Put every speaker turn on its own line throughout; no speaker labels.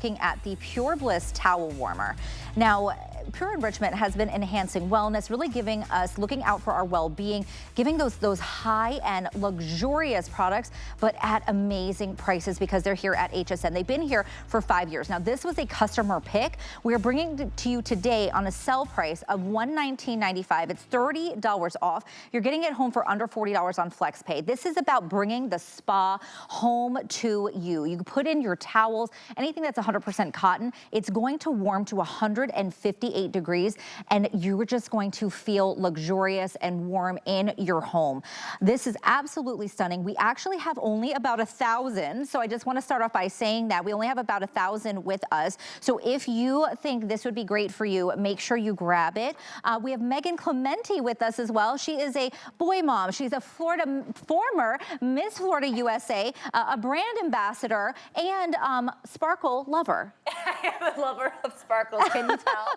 looking at the PureBliss Towel Warmer. Now, Pure Enrichment has been enhancing wellness, really giving us, looking out for our well-being, giving those high-end, luxurious products, but at amazing prices because they're here at HSN. They've been here for 5 years. Now, this was a customer pick. We're bringing it to you today on a sell price of $119.95. It's $30 off. You're getting it home for under $40 on FlexPay. This is about bringing the spa home to you. You can put in your towels, anything that's 100% cotton. It's going to warm to 158 degrees, and you're just going to feel luxurious and warm in your home. This is absolutely stunning. We actually have only about 1,000, so I just want to start off by saying that we only have about 1,000 with us. So if you think this would be great for you, make sure you grab it. We have Megan Clementi with us as well. She is a boy mom. She's a former Miss Florida USA, a brand ambassador, and sparkle lover.
I am a lover of sparkles, can you tell?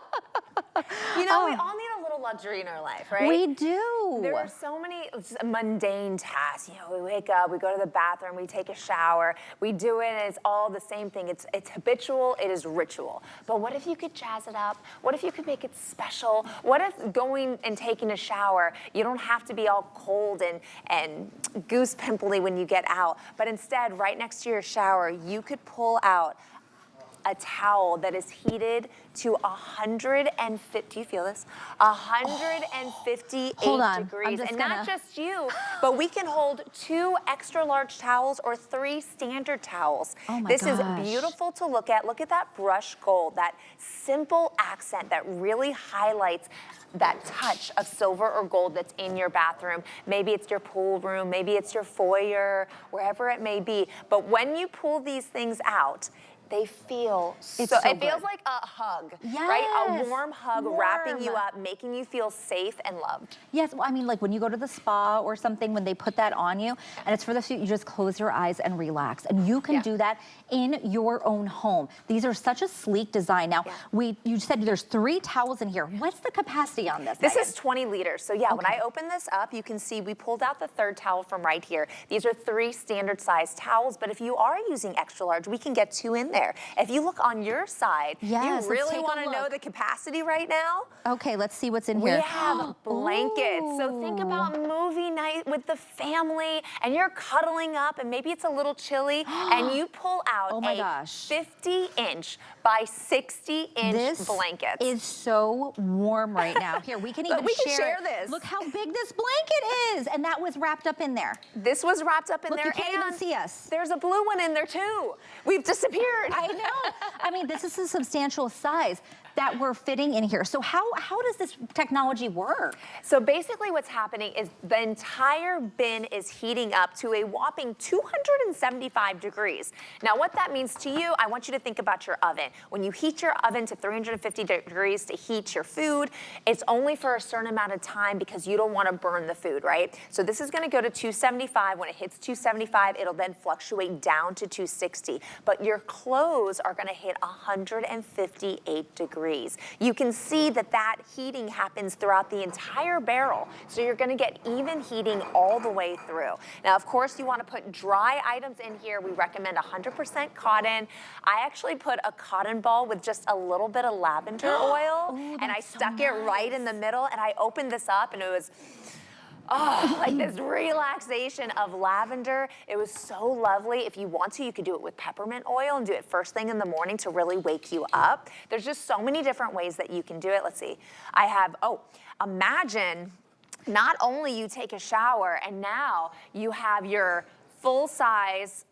You know, we all need a little luxury in our life, right?
We do.
There are so many mundane tasks. You know, we wake up, we go to the bathroom, we take a shower, we do it, and it's all the same thing. It's habitual, it is ritual. But what if you could jazz it up? What if you could make it special? What if going and taking a shower, you don't have to be all cold and goose pimply when you get out, but instead, right next to your shower, you could pull out a towel that is heated to 150, do you feel this? 158 degrees. And not just you, but we can hold 2 extra large towels or 3 standard towels.
Oh my
This
gosh.
is beautiful to look at. Look at that brushed gold, that simple accent that really highlights that touch of silver or gold that's in your bathroom. Maybe it's your pool room, maybe it's your foyer, wherever it may be. But when you pull these things out, they feel it feels like a hug, right? A warm hug wrapping you up, making you feel safe and loved.
Yes, well, I mean, like when you go to the spa or something, when they put that on you, and it's for the suit, you just close your eyes and relax. And you can do that in your own home. These are such a sleek design. Now, you said there's 3 towels in here. What's the capacity on this?
This is 20 liters. So yeah, when I open this up, you can see we pulled out the 3rd towel from right here. These are 3 standard size towels, but if you are using extra large, we can get 2 in there. If you look on your side, you really want to know the capacity right now?
Okay, let's see what's in here.
We have blankets. So think about movie night with the family and you're cuddling up and maybe it's a little chilly and you pull out a 50-inch by 60-inch blanket.
This is so warm right now. Here, we can even share
this.
Look how big this blanket is. And that was wrapped up in there.
This was wrapped up in there.
You can't even see us.
There's a blue one in there too. We've disappeared.
I know. I mean, this is a substantial size that we're fitting in here. So how does this technology work?
So basically what's happening is the entire bin is heating up to a whopping 275 degrees. Now what that means to you, I want you to think about your oven. When you heat your oven to 350 degrees to heat your food, it's only for a certain amount of time because you don't want to burn the food, right? So this is going to go to 275. When it hits 275, it'll then fluctuate down to 260. But your clothes are going to hit 158 degrees. You can see that heating happens throughout the entire barrel. So you're going to get even heating all the way through. Now, of course, you want to put dry items in here. We recommend 100% cotton. I actually put a cotton ball with just a little bit of lavender oil, and I stuck it right in the middle, and I opened this up, and it was like this relaxation of lavender. It was so lovely. If you want to, you could do it with peppermint oil and do it first thing in the morning to really wake you up. There's just so many different ways that you can do it. Let's see. I have, imagine not only you take a shower and now you have your full-size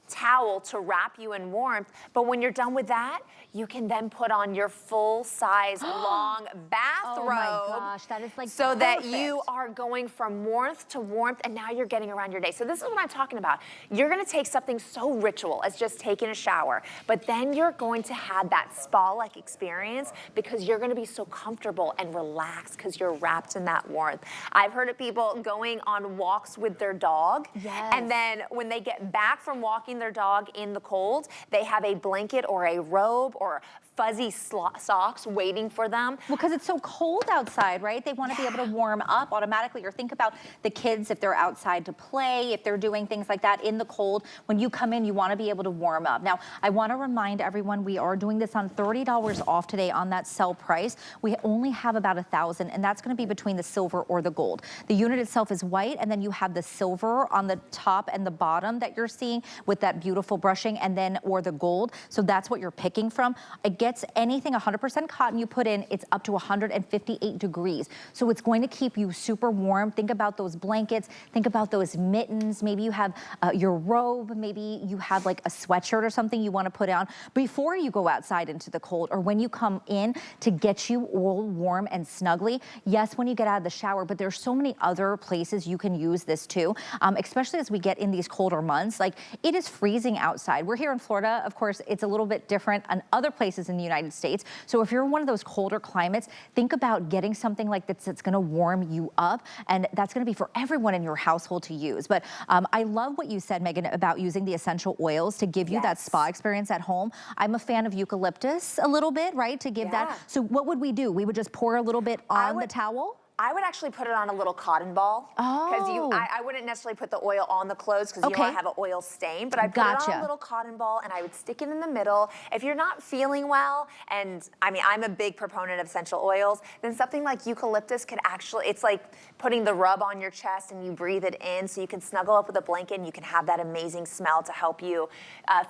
towel to wrap you in warmth, but when you're done with that, you can then put on your full-size long bathrobe.
Oh my gosh, that is like
so that you are going from warmth to warmth, and now you're getting around your day. So this is what I'm talking about. You're gonna take something so ritual as just taking a shower, but then you're going to have that spa-like experience because you're gonna be so comfortable and relaxed because you're wrapped in that warmth. I've heard of people going on walks with their dog, and then when they get back from walking walking their dog in the cold, they have a blanket or a robe or fuzzy socks waiting for them.
Well, because it's so cold outside, right? They want to be able to warm up automatically. Or think about the kids if they're outside to play, if they're doing things like that in the cold. When you come in, you want to be able to warm up. Now, I want to remind everyone we are doing this on $30 off today on that sell price. We only have about 1,000, and that's going to be between the silver or the gold. The unit itself is white, and then you have the silver on the top and the bottom that you're seeing with that beautiful brushing, and then or the gold. So that's what you're picking from. Again, anything 100% cotton you put in, it's up to 158 degrees. So it's going to keep you super warm. Think about those blankets. Think about those mittens. Maybe you have your robe. Maybe you have like a sweatshirt or something you want to put on before you go outside into the cold, or when you come in to get you all warm and snuggly. Yes, when you get out of the shower, but there's so many other places you can use this too, especially as we get in these colder months. Like, it is freezing outside. We're here in Florida. Of course, it's a little bit different on other places in the United States. So if you're in one of those colder climates, think about getting something like this that's going to warm you up, and that's going to be for everyone in your household to use. But I love what you said, Megan, about using the essential oils to give you that spa experience at home. I'm a fan of eucalyptus a little bit, right, to give that. So what would we do? We would just pour a little bit on the towel?
I would actually put it on a little cotton ball. Because I wouldn't necessarily put the oil on the clothes because you don't want to have an oil stain, but I put it on a little cotton ball and I would stick it in the middle. If you're not feeling well, and I mean, I'm a big proponent of essential oils, then something like eucalyptus could actually, it's like putting the rub on your chest and you breathe it in, so you can snuggle up with a blanket and you can have that amazing smell to help you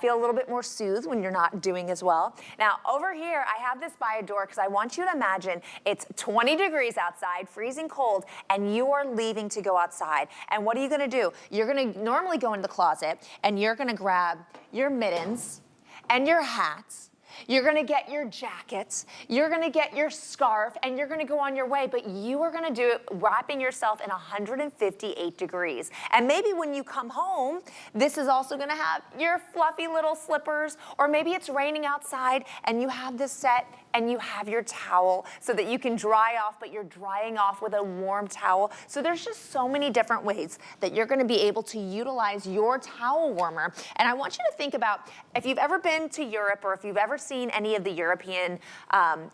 feel a little bit more soothed when you're not doing as well. Now, over here, I have this by a door because I want you to imagine it's 20 degrees outside, freezing cold, and you are leaving to go outside. And what are you gonna do? You're gonna normally go into the closet and you're gonna grab your mittens and your hats. You're gonna get your jackets, you're gonna get your scarf, and you're gonna go on your way, but you are gonna do it wrapping yourself in 158 degrees. And maybe when you come home, this is also gonna have your fluffy little slippers, or maybe it's raining outside and you have this set and you have your towel so that you can dry off, but you're drying off with a warm towel. So there's just so many different ways that you're gonna be able to utilize your towel warmer. And I want you to think about, if you've ever been to Europe or if you've ever seen any of the European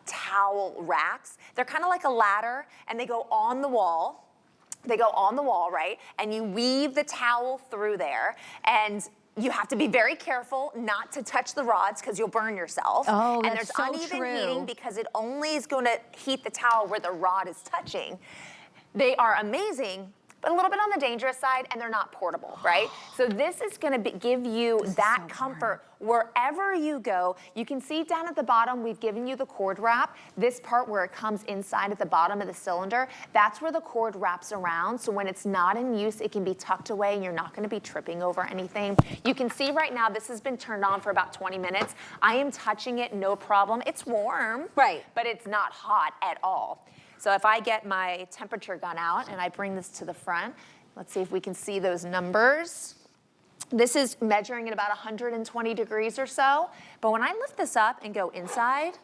towel racks, they're kind of like a ladder and they go on the wall. They go on the wall, right? And you weave the towel through there, and you have to be very careful not to touch the rods because you'll burn yourself.
Oh,
and
that's
there's uneven heating because it only is going to heat the towel where the rod is touching. They are amazing, but a little bit on the dangerous side, and they're not portable, right? So this is gonna give you that comfort wherever you go. You can see down at the bottom, we've given you the cord wrap. This part where it comes inside at the bottom of the cylinder, that's where the cord wraps around. So when it's not in use, it can be tucked away and you're not gonna be tripping over anything. You can see right now, this has been turned on for about 20 minutes. I am touching it, no problem. It's warm, but it's not hot at all. So if I get my temperature gun out and I bring this to the front, let's see if we can see those numbers. This is measuring at about 120 degrees or so. But when I lift this up and go inside,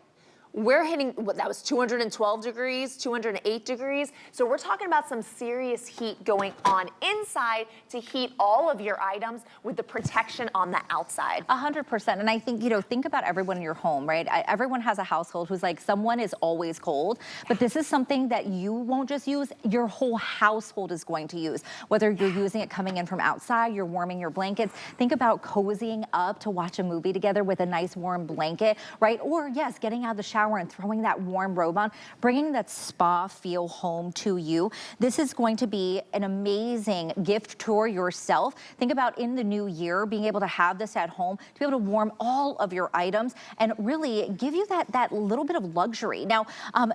we're hitting, that was 212 degrees, 208 degrees. So we're talking about some serious heat going on inside to heat all of your items with the protection on the outside.
100%. And I think, think about everyone in your home, right? Everyone has a household who's like, someone is always cold, but this is something that you won't just use, your whole household is going to use. Whether you're using it coming in from outside, you're warming your blankets. Think about cozying up to watch a movie together with a nice warm blanket, right? Or yes, getting out of the shower and throwing that warm robe on, bringing that spa feel home to you. This is going to be an amazing gift for yourself. Think about in the new year, being able to have this at home, to be able to warm all of your items and really give you that little bit of luxury. Now,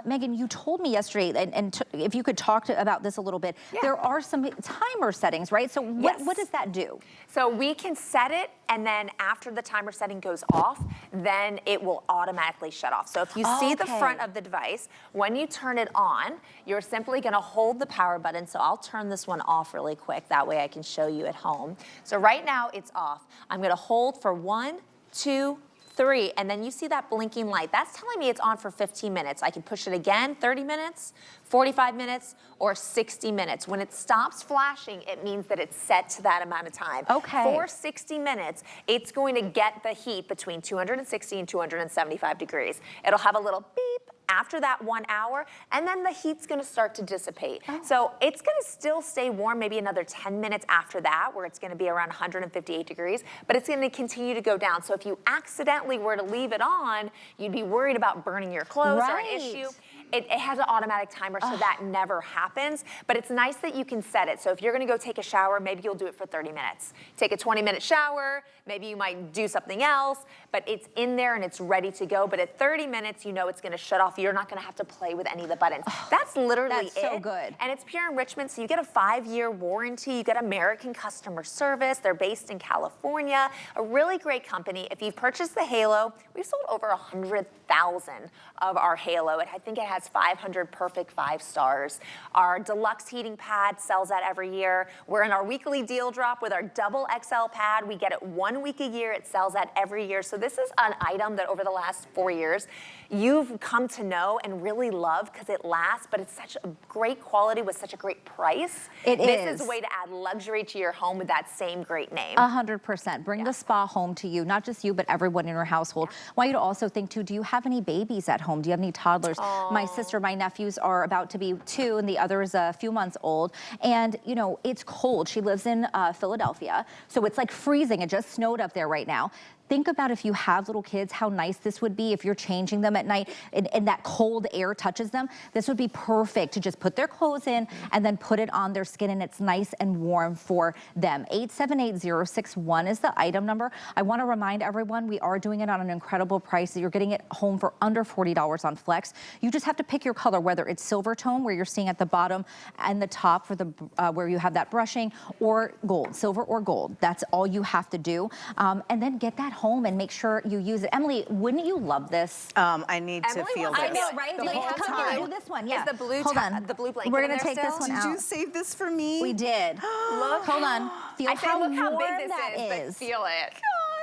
Megan, you told me yesterday, and if you could talk about this a little bit, there are some timer settings, right? So what does that do?
So we can set it, and then after the timer setting goes off, then it will automatically shut off. So if you see the front of the device, when you turn it on, you're simply gonna hold the power button. So I'll turn this one off really quick. That way I can show you at home. So right now it's off. I'm gonna hold for 1, 2, 3, and then you see that blinking light. That's telling me it's on for 15 minutes. I can push it again, 30 minutes, 45 minutes, or 60 minutes. When it stops flashing, it means that it's set to that amount of time.
Okay.
For 60 minutes, it's going to get the heat between 260 and 275 degrees. It'll have a little beep after that 1 hour, and then the heat's gonna start to dissipate.
Oh.
So it's gonna still stay warm maybe another 10 minutes after that, where it's gonna be around 158 degrees, but it's gonna continue to go down. So if you accidentally were to leave it on, you'd be worried about burning your clothes or an issue. It has an automatic timer, so that never happens, but it's nice that you can set it. So if you're gonna go take a shower, maybe you'll do it for 30 minutes. Take a 20-minute shower, maybe you might do something else, but it's in there and it's ready to go. But at 30 minutes, you know it's gonna shut off. You're not gonna have to play with any of the buttons. That's literally
That's so good.
And it's Pure Enrichment, so you get a 5-year warranty, you get American customer service. They're based in California, a really great company. If you've purchased the Halo, we've sold over 100,000 of our Halo. I think it has 500 perfect 5 stars. Our deluxe heating pad sells that every year. We're in our weekly deal drop with our double XL pad. We get it 1 week a year. It sells that every year. So this is an item that over the last 4 years, you've come to know and really love because it lasts, but it's such a great quality with such a great price. This is a way to add luxury to your home with that same great name.
100%. Bring the spa home to you, not just you, but everyone in your household. I want you to also think too, do you have any babies at home? Do you have any toddlers? My sister, my nephews are about to be 2 and the other is a few months old. And you know, it's cold. She lives in Philadelphia. So it's like freezing. It just snowed up there right now. Think about if you have little kids, how nice this would be if you're changing them at night and that cold air touches them. This would be perfect to just put their clothes in and then put it on their skin, and it's nice and warm for them. 878061 is the item number. I want to remind everyone we are doing it on an incredible price. You're getting it home for under $40 on Flex. You just have to pick your color, whether it's silver tone, where you're seeing at the bottom and the top for the where you have that brushing, or gold, silver or gold. That's all you have to do. And then get that home and make sure you use it. Emily, wouldn't you love this?
I need to
Emily
feel
wants
this.
to
I know, right?
The
Like,
whole
come
time.
here, do this one. Yeah.
Is the blue
Hold on.
the blue blanket
We're
in
gonna
there
take this
still?
one
Did
out.
you save this for me?
We did.
Look.
Hold on. Feel
I say,
how
look how
warm
big this
that
is, but feel it.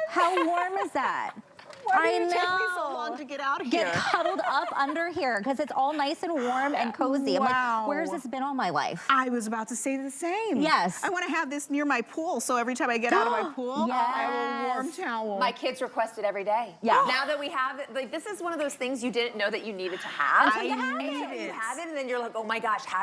How warm is that?
Why did
I
it take me so
know.
long to get out of
Get
here?
cuddled up under here because it's all nice and warm and cozy. I'm
Wow.
like, where's this been all my life?
I was about to say the same.
Yes.
I want to have this near my pool, so every time I get out of my pool, I have a warm
Yes.
towel.
My kids request it every day.
Yeah.
Now that we have it, like this is one of those things you didn't know that you needed to have.
I
And
need
so you
it.
have it, and then you're like, oh my gosh, how